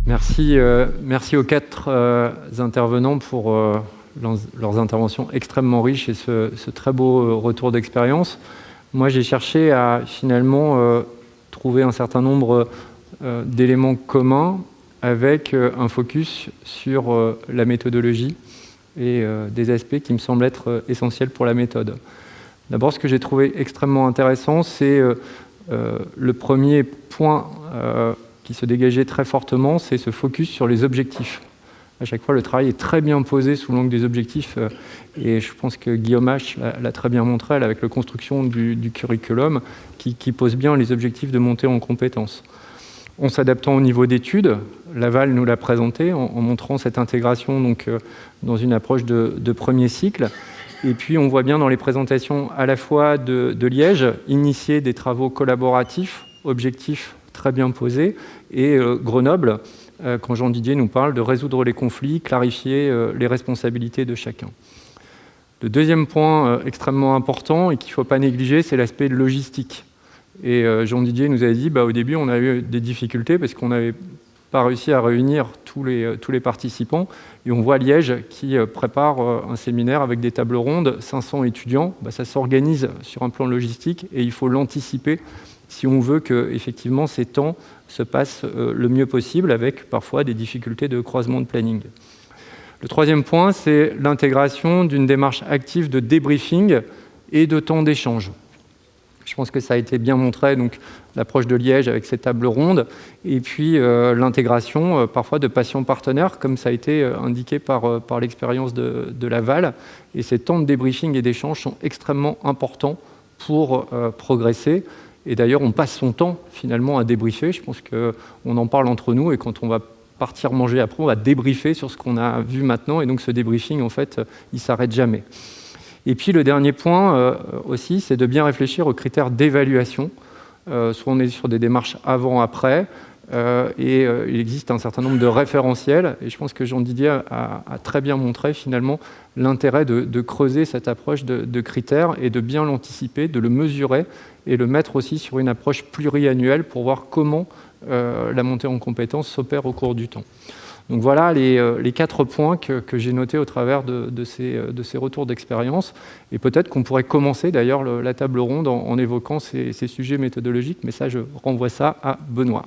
Merci aux quatre intervenants pour leurs interventions extrêmement riches et ce très beau retour d'expérience. Moi, j'ai cherché à finalement trouver un certain nombre d'éléments communs avec un focus sur la méthodologie et des aspects qui me semblent être essentiels pour la méthode. D'abord, ce que j'ai trouvé extrêmement intéressant, c'est le premier point qui se dégageait très fortement, c'est ce focus sur les objectifs. À chaque fois, le travail est très bien posé sous l'angle des objectifs, et je pense que Guillaume H l'a très bien montré avec la construction du curriculum, qui pose bien les objectifs de montée en compétences. En s'adaptant au niveau d'études, Laval nous l'a présenté en montrant cette intégration donc, dans une approche de premier cycle. Et puis, on voit bien dans les présentations à la fois de Liège, initier des travaux collaboratifs, objectifs très bien posés, et Grenoble, quand Jean Didier nous parle de résoudre les conflits, clarifier les responsabilités de chacun. Le deuxième point extrêmement important et qu'il ne faut pas négliger, c'est l'aspect logistique. Et Jean Didier nous a dit, au début, on a eu des difficultés parce qu'on n'avait pas réussi à réunir tous les participants. Et on voit Liège qui prépare un séminaire avec des tables rondes, 500 étudiants. Ça s'organise sur un plan logistique et il faut l'anticiper si on veut que effectivement ces temps se passent le mieux possible, avec parfois des difficultés de croisement de planning. Le troisième point, c'est l'intégration d'une démarche active de débriefing et de temps d'échange. Je pense que ça a été bien montré, donc l'approche de Liège avec ces tables rondes, et puis l'intégration parfois de patients partenaires, comme ça a été indiqué par l'expérience de Laval. Et ces temps de débriefing et d'échange sont extrêmement importants pour progresser. Et d'ailleurs, on passe son temps finalement à débriefer. Je pense qu'on en parle entre nous, et quand on va partir manger après, on va débriefer sur ce qu'on a vu maintenant. Et donc ce débriefing, en fait, il ne s'arrête jamais. Et puis le dernier point aussi, c'est de bien réfléchir aux critères d'évaluation. Soit on est sur des démarches avant-après, et il existe un certain nombre de référentiels. Et je pense que Jean Didier a très bien montré finalement l'intérêt de creuser cette approche de critères et de bien l'anticiper, de le mesurer et le mettre aussi sur une approche pluriannuelle pour voir comment la montée en compétences s'opère au cours du temps. Donc voilà les 4 points que j'ai notés au travers de ces retours d'expérience. Et peut-être qu'on pourrait commencer d'ailleurs la table ronde en évoquant ces sujets méthodologiques, mais ça, je renvoie ça à Benoît.